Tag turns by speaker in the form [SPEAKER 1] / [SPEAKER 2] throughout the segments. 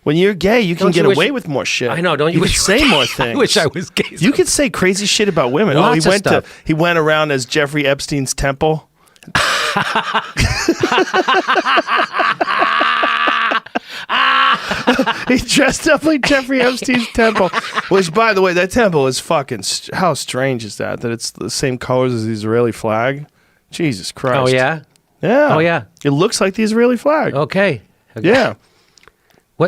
[SPEAKER 1] When you're gay, you can
[SPEAKER 2] Don't
[SPEAKER 1] get
[SPEAKER 2] you
[SPEAKER 1] away
[SPEAKER 2] wish-
[SPEAKER 1] with more shit.
[SPEAKER 2] I know, don't you
[SPEAKER 1] You
[SPEAKER 2] wish-
[SPEAKER 1] can say more things.
[SPEAKER 2] I wish I was gay.
[SPEAKER 1] You can say crazy shit about women.
[SPEAKER 2] Lots of
[SPEAKER 1] he
[SPEAKER 2] stuff.
[SPEAKER 1] he went around as Jeffrey Epstein's temple. He dressed up like Jeffrey Epstein's temple. Which, by the way, that temple is fucking. How strange is that? That it's the same colors as the Israeli flag. Jesus Christ.
[SPEAKER 2] Oh, yeah?
[SPEAKER 1] Yeah.
[SPEAKER 2] Oh, yeah.
[SPEAKER 1] It looks like the Israeli flag.
[SPEAKER 2] Okay.
[SPEAKER 1] Yeah.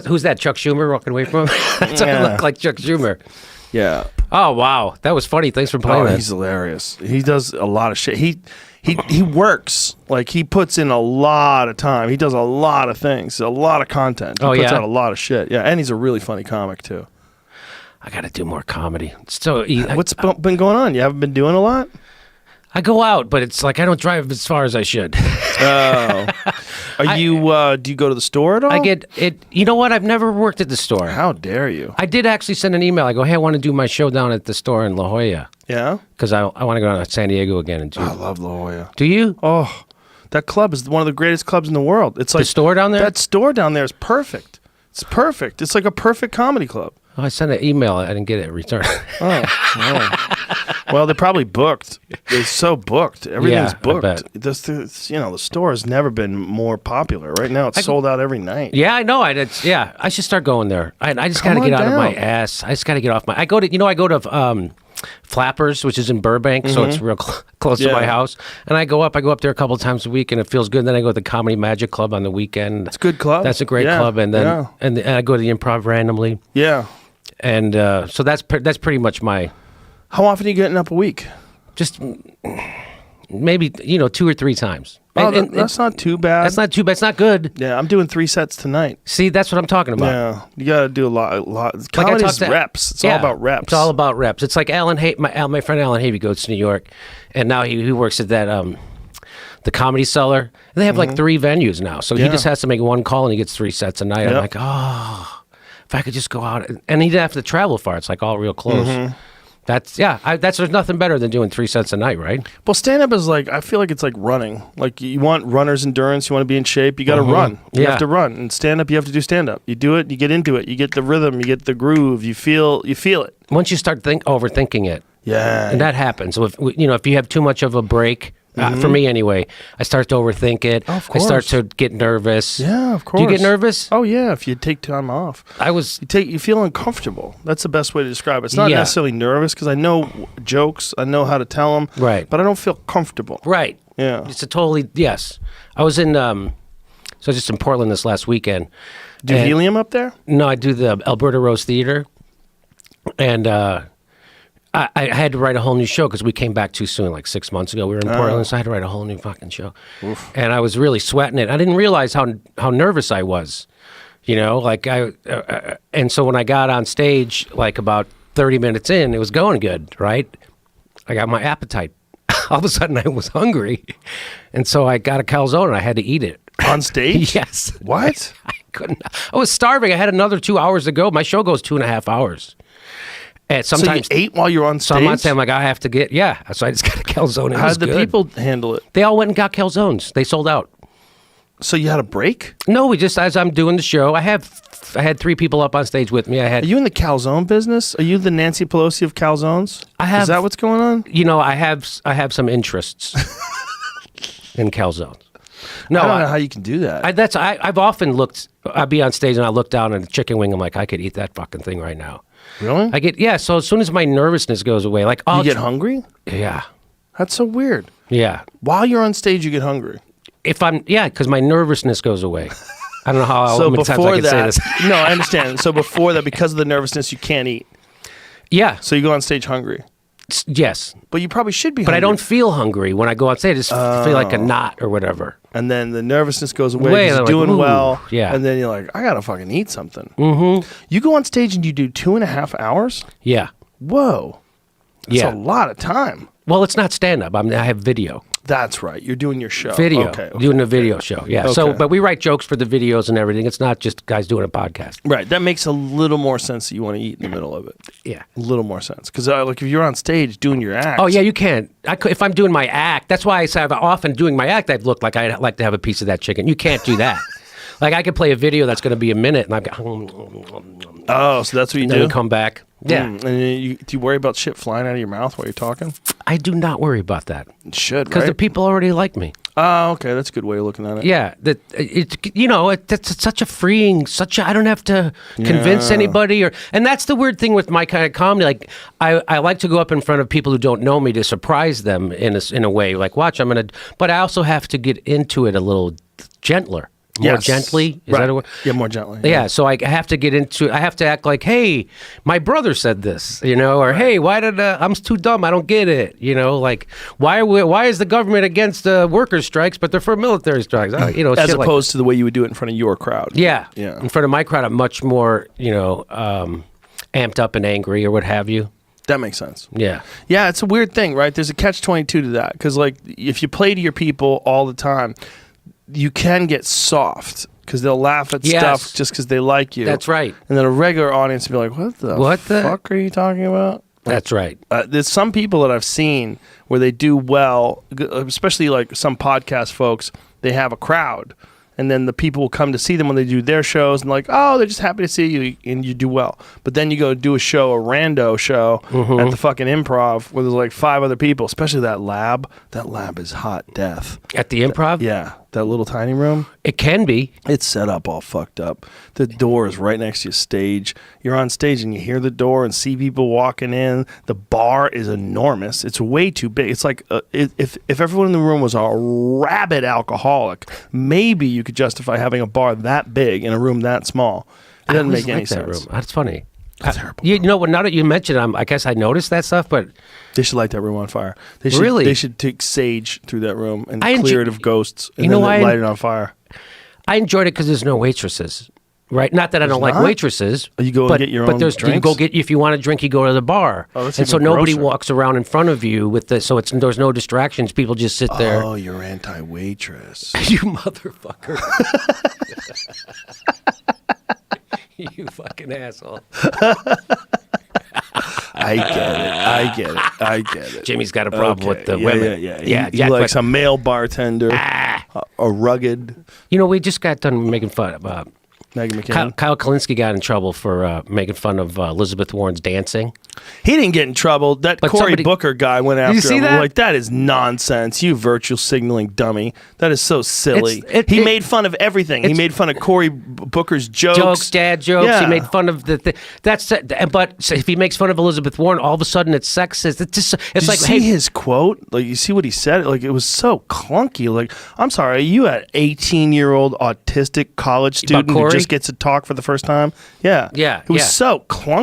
[SPEAKER 2] Who's that? Chuck Schumer walking away from him? That doesn't look like Chuck Schumer.
[SPEAKER 1] Yeah.
[SPEAKER 2] Oh, wow. That was funny. Thanks for playing that.
[SPEAKER 1] He's hilarious. He does a lot of shit. He works. Like, he puts in a lot of time. He does a lot of things, a lot of content. He puts out a lot of shit. Yeah, and he's a really funny comic, too.
[SPEAKER 2] I got to do more comedy. So
[SPEAKER 1] What's been going on? You haven't been doing a lot?
[SPEAKER 2] I go out, but it's like I don't drive as far as I should.
[SPEAKER 1] Oh. Do you go to the store at all?
[SPEAKER 2] I get it. You know what? I've never worked at the store.
[SPEAKER 1] How dare you?
[SPEAKER 2] I did actually send an email. I go, hey, I want to do my show down at the store in La Jolla.
[SPEAKER 1] Yeah?
[SPEAKER 2] Because I want to go down to San Diego again and do.
[SPEAKER 1] I love La Jolla.
[SPEAKER 2] Do you?
[SPEAKER 1] Oh, that club is one of the greatest clubs in the world. It's like
[SPEAKER 2] The store down there?
[SPEAKER 1] That store down there is perfect. It's perfect. It's like a perfect comedy club.
[SPEAKER 2] Oh, I sent an email. I didn't get it returned.
[SPEAKER 1] Well, they're probably booked. They're so booked. Everything's
[SPEAKER 2] Yeah, I
[SPEAKER 1] booked.
[SPEAKER 2] bet.
[SPEAKER 1] The store has never been more popular. Right now, it's sold out every night.
[SPEAKER 2] Yeah, I know. I should start going there. I just got to
[SPEAKER 1] Come
[SPEAKER 2] get
[SPEAKER 1] on
[SPEAKER 2] out of my
[SPEAKER 1] down.
[SPEAKER 2] ass. I just got to get off my. I go to Flappers, which is in Burbank, so it's real close to my
[SPEAKER 1] Yeah.
[SPEAKER 2] house. And I go up there a couple of times a week, and it feels good. Then I go to the Comedy Magic Club on the weekend.
[SPEAKER 1] It's a good club.
[SPEAKER 2] That's a great
[SPEAKER 1] Yeah,
[SPEAKER 2] club. And then
[SPEAKER 1] yeah.
[SPEAKER 2] and I go to the Improv randomly.
[SPEAKER 1] Yeah.
[SPEAKER 2] And so that's pretty much my.
[SPEAKER 1] How often are you getting up a week?
[SPEAKER 2] Just maybe 2 or 3 times.
[SPEAKER 1] Oh,
[SPEAKER 2] And
[SPEAKER 1] that's not too bad.
[SPEAKER 2] that's not too bad. It's not good.
[SPEAKER 1] Yeah, I'm doing 3 sets tonight.
[SPEAKER 2] See, that's what I'm talking about.
[SPEAKER 1] Yeah, you got to do a lot.
[SPEAKER 2] Like
[SPEAKER 1] Comedy
[SPEAKER 2] talked
[SPEAKER 1] is
[SPEAKER 2] to-
[SPEAKER 1] reps. It's
[SPEAKER 2] Yeah,
[SPEAKER 1] all about reps.
[SPEAKER 2] It's all about reps. It's like my friend Alan Havey goes to New York, and now he works at that the Comedy Cellar. They have like 3 venues now, so he
[SPEAKER 1] Yeah.
[SPEAKER 2] just has to make one call and he gets 3 sets a night. I'm
[SPEAKER 1] Yep.
[SPEAKER 2] like, if I could just go out, and he didn't have to travel far. It's like all real close. There's nothing better than doing 3 sets a night, right?
[SPEAKER 1] Well, stand-up is like, I feel like it's like running. Like, you want runner's endurance, you want to be in shape, you got to run. You
[SPEAKER 2] Yeah.
[SPEAKER 1] have to run. And stand-up, you have to do stand-up. You do it, you get into it, you get the rhythm, you get the groove, you feel it.
[SPEAKER 2] Once you start overthinking it,
[SPEAKER 1] Yeah.
[SPEAKER 2] and that happens. So if you have too much of a break, for me anyway, I start to overthink it.
[SPEAKER 1] Of
[SPEAKER 2] I start
[SPEAKER 1] course.
[SPEAKER 2] to get nervous.
[SPEAKER 1] Yeah, of course.
[SPEAKER 2] Do you get nervous?
[SPEAKER 1] Oh, yeah, if you take time off. You feel uncomfortable. That's the best way to describe it. It's not
[SPEAKER 2] Yeah.
[SPEAKER 1] necessarily nervous, because I know jokes, I know how to tell them.
[SPEAKER 2] Right.
[SPEAKER 1] But I don't feel comfortable.
[SPEAKER 2] Right.
[SPEAKER 1] Yeah.
[SPEAKER 2] It's a totally, yes. I was in, so just in Portland this last weekend.
[SPEAKER 1] Do
[SPEAKER 2] And-
[SPEAKER 1] helium up there?
[SPEAKER 2] No, I do the Alberta Rose Theater. And I had to write a whole new show because we came back too soon, like 6 months ago. We were in Portland, so I had to write a whole new fucking show. And I was really sweating it. I didn't realize how nervous I was, and so when I got on stage, like about 30 minutes in, it was going good, right? I got my appetite. All of a sudden, I was hungry. And so I got a calzone and I had to eat it.
[SPEAKER 1] On stage?
[SPEAKER 2] Yes.
[SPEAKER 1] What?
[SPEAKER 2] I couldn't. I was starving. I had another 2 hours to go. My show goes 2.5 hours. And sometimes
[SPEAKER 1] so you ate while you're on stage?
[SPEAKER 2] So I'm not saying, like, I have to get, so I just got a calzone.
[SPEAKER 1] How did the people handle it?
[SPEAKER 2] They all went and got calzones. They sold out.
[SPEAKER 1] So you had a break?
[SPEAKER 2] No, as I'm doing the show, I had 3 people up on stage with me.
[SPEAKER 1] Are you in the calzone business? Are you the Nancy Pelosi of calzones? Is that what's going on?
[SPEAKER 2] I have some interests in calzones. No,
[SPEAKER 1] I don't know how you can do that.
[SPEAKER 2] I've often looked. I'd be on stage and I look down at a chicken wing. I'm like, I could eat that fucking thing right now.
[SPEAKER 1] Really?
[SPEAKER 2] So as soon as my nervousness goes away, like,
[SPEAKER 1] you get hungry?
[SPEAKER 2] Yeah.
[SPEAKER 1] That's so weird.
[SPEAKER 2] Yeah.
[SPEAKER 1] While you're on stage, you get hungry.
[SPEAKER 2] Because my nervousness goes away. I don't know how many times I can say this.
[SPEAKER 1] No, I understand. So before that, because of the nervousness, you can't eat.
[SPEAKER 2] Yeah.
[SPEAKER 1] So you go on stage hungry.
[SPEAKER 2] Yes.
[SPEAKER 1] But you probably should be
[SPEAKER 2] But
[SPEAKER 1] hungry.
[SPEAKER 2] I don't feel hungry when I go on stage. I just feel like a knot or whatever.
[SPEAKER 1] And then the nervousness goes away because you're doing well.
[SPEAKER 2] Yeah.
[SPEAKER 1] And then you're like, I got to fucking eat something. Mm-hmm. You go on stage and you do 2.5 hours?
[SPEAKER 2] Yeah.
[SPEAKER 1] Whoa. That's a lot of time.
[SPEAKER 2] Well, it's not stand-up. I have video.
[SPEAKER 1] That's right. You're doing your show.
[SPEAKER 2] Video.
[SPEAKER 1] Okay.
[SPEAKER 2] Doing a video show. Yeah.
[SPEAKER 1] Okay.
[SPEAKER 2] So, but we write jokes for the videos and everything. It's not just guys doing a podcast.
[SPEAKER 1] Right. That makes a little more sense that you want to eat in the middle of it.
[SPEAKER 2] Yeah.
[SPEAKER 1] A little more sense. Because like if you're on stage doing your act.
[SPEAKER 2] Oh, yeah, you can't. If I'm doing my act, that's why I say often doing my act, I've looked like I'd like to have a piece of that chicken. You can't do that. Like I could play a video that's going to be a minute, and I've got.
[SPEAKER 1] Oh, so that's what you do?
[SPEAKER 2] Then come back. Yeah.
[SPEAKER 1] And do you worry about shit flying out of your mouth while you're talking?
[SPEAKER 2] I do not worry about that.
[SPEAKER 1] You should,
[SPEAKER 2] because the people already like me.
[SPEAKER 1] Oh, okay, that's a good way of looking at it.
[SPEAKER 2] Yeah, it's such a freeing, I don't have to convince anybody, and that's the weird thing with my kind of comedy. Like, I like to go up in front of people who don't know me to surprise them in a way. Like, watch, but I also have to get into it a little gentler. More gently? Is that a word?
[SPEAKER 1] Yeah, more gently.
[SPEAKER 2] Yeah, so I have to act like, hey, my brother said this, or hey, why did I'm too dumb, I don't get it, like why is the government against workers' strikes, but they're for military strikes,
[SPEAKER 1] as opposed to the way you would do it in front of your crowd.
[SPEAKER 2] Yeah. In front of my crowd, I'm much more, amped up and angry or what have you.
[SPEAKER 1] That makes sense.
[SPEAKER 2] Yeah.
[SPEAKER 1] Yeah, it's a weird thing, right? There's a catch-22 to that, because like if you play to your people all the time, you can get soft because they'll laugh at stuff just because they like you.
[SPEAKER 2] That's right.
[SPEAKER 1] And then a regular audience will be like, what the fuck are you talking about?
[SPEAKER 2] That's right.
[SPEAKER 1] There's some people that I've seen where they do well, especially like some podcast folks, they have a crowd. And then the people will come to see them when they do their shows and like, oh, they're just happy to see you and you do well. But then you go do a rando show at the fucking Improv where there's like 5 other people, especially that lab. That lab is hot death.
[SPEAKER 2] At the Improv?
[SPEAKER 1] Yeah. That little tiny room.
[SPEAKER 2] It can be.
[SPEAKER 1] It's set up all fucked up. The door is right next to your stage. You're on stage and you hear the door and see people walking in. The bar is enormous. It's way too big. It's like if everyone in the room was a rabid alcoholic, maybe you could justify having a bar that big in a room that small. It doesn't make any sense.
[SPEAKER 2] Room. That's funny.
[SPEAKER 1] That's terrible.
[SPEAKER 2] Now that you mention it, I guess I noticed that stuff, but
[SPEAKER 1] they should light that room on fire. They should take sage through that room and clear it of ghosts and then light it on fire.
[SPEAKER 2] I enjoyed it because there's no waitresses, right? Not that I don't like waitresses.
[SPEAKER 1] You go and get your own drinks?
[SPEAKER 2] You go get, if you want a drink, you go to the bar.
[SPEAKER 1] Oh, that's
[SPEAKER 2] and so nobody
[SPEAKER 1] grosser.
[SPEAKER 2] walks around in front of you there's no distractions. People just sit there.
[SPEAKER 1] Oh, you're anti-waitress.
[SPEAKER 2] You motherfucker. You fucking asshole.
[SPEAKER 1] I get it.
[SPEAKER 2] Jimmy's got a problem with the women.
[SPEAKER 1] Yeah. He likes a male bartender, a rugged.
[SPEAKER 2] We just got done making fun of
[SPEAKER 1] Megan McKinnon.
[SPEAKER 2] Kyle Kalinske got in trouble for making fun of Elizabeth Warren's dancing.
[SPEAKER 1] He didn't get in trouble. That Cory Booker guy went after him.
[SPEAKER 2] Did you see that?
[SPEAKER 1] Like, that is nonsense. You virtual signaling dummy. That is so silly. He made fun of everything. He made fun of Cory Booker's jokes.
[SPEAKER 2] Dad jokes.
[SPEAKER 1] Yeah.
[SPEAKER 2] He made fun of but if he makes fun of Elizabeth Warren, all of a sudden it's sexist. Did
[SPEAKER 1] you see his quote? Like, you see what he said? Like, it was so clunky. Like, I'm sorry, are you an 18-year-old autistic college student who just gets to talk for the first time? Yeah.
[SPEAKER 2] Yeah.
[SPEAKER 1] It was so clunky.